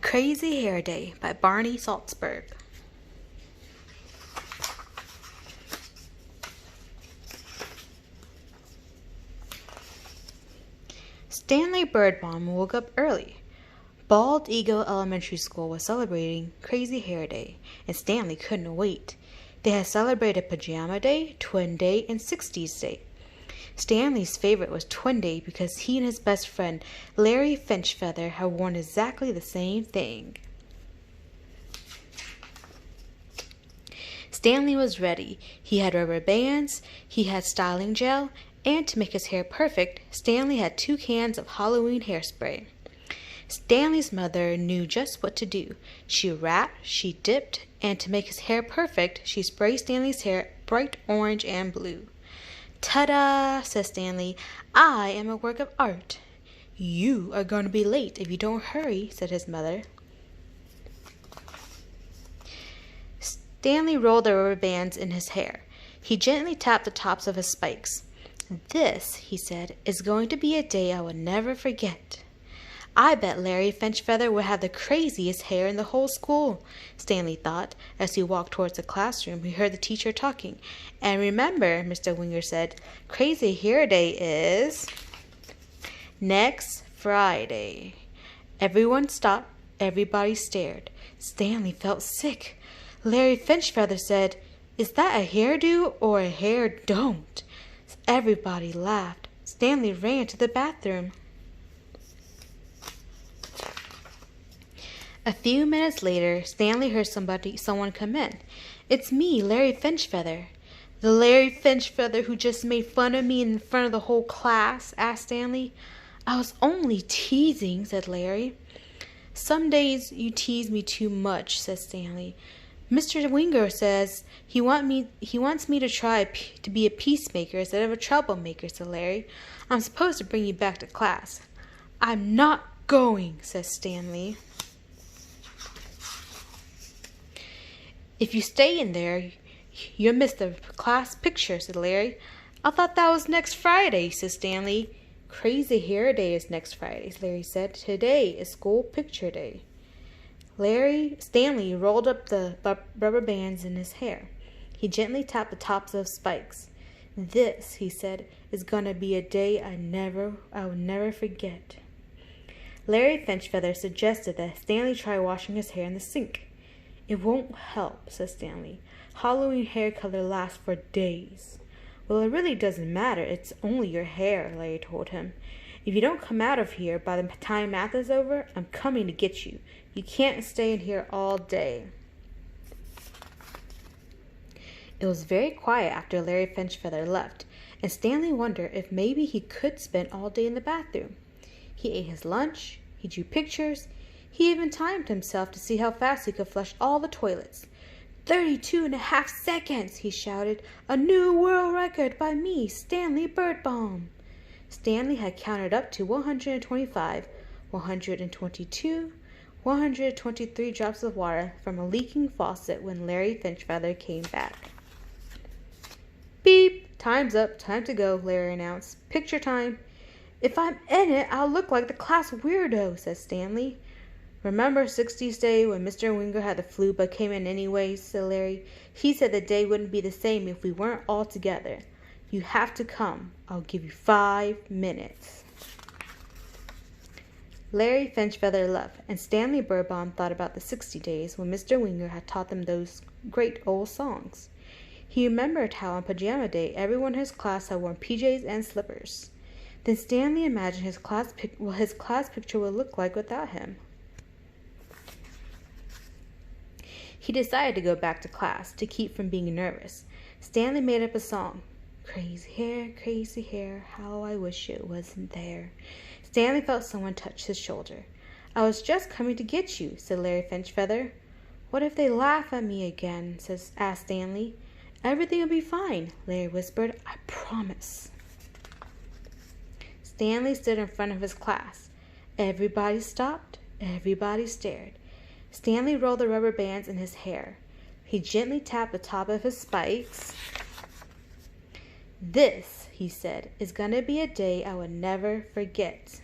Crazy Hair Day by Barney Saltzberg. Stanley Birdbaum woke up early. Bald Eagle Elementary School was celebrating Crazy Hair Day, and Stanley couldn't wait. They had celebrated Pajama Day, Twin Day, and 60s Day. Stanley's favorite was Twin Day because he and his best friend, Larry Finchfeather, had worn exactly the same thing. Stanley was ready. He had rubber bands, he had styling gel, and to make his hair perfect, Stanley had 2 cans of Halloween hairspray. Stanley's mother knew just what to do. She wrapped, she dipped, and to make his hair perfect, she sprayed Stanley's hair bright orange and blue. "Ta-da!" said Stanley. "I am a work of art." "You are going to be late if you don't hurry," said his mother. Stanley rolled the rubber bands in his hair. He gently tapped the tops of his spikes. "This," he said, "is going to be a day I will never forget." "I bet Larry Finchfeather would have the craziest hair in the whole school," Stanley thought. As he walked towards the classroom, he heard the teacher talking. "And remember," Mr. Winger said, "Crazy Hair Day is next Friday." Everyone stopped. Everybody stared. Stanley felt sick. Larry Finchfeather said, "Is that a hairdo or a hair don't?" Everybody laughed. Stanley ran to the bathroom. A few minutes later, Stanley heard someone come in. "It's me, Larry Finchfeather." "The Larry Finchfeather who just made fun of me in front of the whole class?" asked Stanley. "I was only teasing," said Larry. "Some days you tease me too much," said Stanley. "Mr. Winger says he wants me to try to be a peacemaker instead of a troublemaker," said Larry. "I'm supposed to bring you back to class." "I'm not going," said Stanley. "If you stay in there, you'll miss the class picture," said Larry. "I thought that was next Friday," said Stanley. "Crazy Hair Day is next Friday," Larry said. "Today is school picture day." Stanley rolled up the rubber bands in his hair. He gently tapped the tops of spikes. "This," he said, "is going to be a day I will never forget." Larry Finchfeather suggested that Stanley try washing his hair in the sink. "It won't help," said Stanley. "Halloween hair color lasts for days." "Well, it really doesn't matter. It's only your hair," Larry told him. "If you don't come out of here by the time math is over, I'm coming to get you. You can't stay in here all day." It was very quiet after Larry Finchfeather left, and Stanley wondered if maybe he could spend all day in the bathroom. He ate his lunch, he drew pictures, he even timed himself to see how fast he could flush all the toilets. 32.5 seconds, he shouted. "A new world record by me, Stanley Birdbaum." Stanley had counted up to 125, 122, 123 drops of water from a leaking faucet when Larry Finchfeather came back. "Beep! Time's up. Time to go," Larry announced. "Picture time." "If I'm in it, I'll look like the class weirdo," said Stanley. "Remember 60s Day when Mr. Winger had the flu but came in anyway?" said Larry. "He said the day wouldn't be the same if we weren't all together. You have to come. I'll give you 5 minutes." Larry Finchfeather left, and Stanley Birdbaum thought about the 60 days when Mr. Winger had taught them those great old songs. He remembered how on Pajama Day everyone in his class had worn PJs and slippers. Then Stanley imagined what his class picture would look like without him. He decided to go back to class to keep from being nervous. Stanley made up a song. Crazy hair, how I wish it wasn't there." Stanley felt someone touch his shoulder. "I was just coming to get you," said Larry Finchfeather. "What if they laugh at me again?" asked Stanley. "Everything will be fine," Larry whispered. "I promise." Stanley stood in front of his class. Everybody stopped. Everybody stared. Stanley rolled the rubber bands in his hair. He gently tapped the top of his spikes. "This," he said, "is going to be a day I will never forget."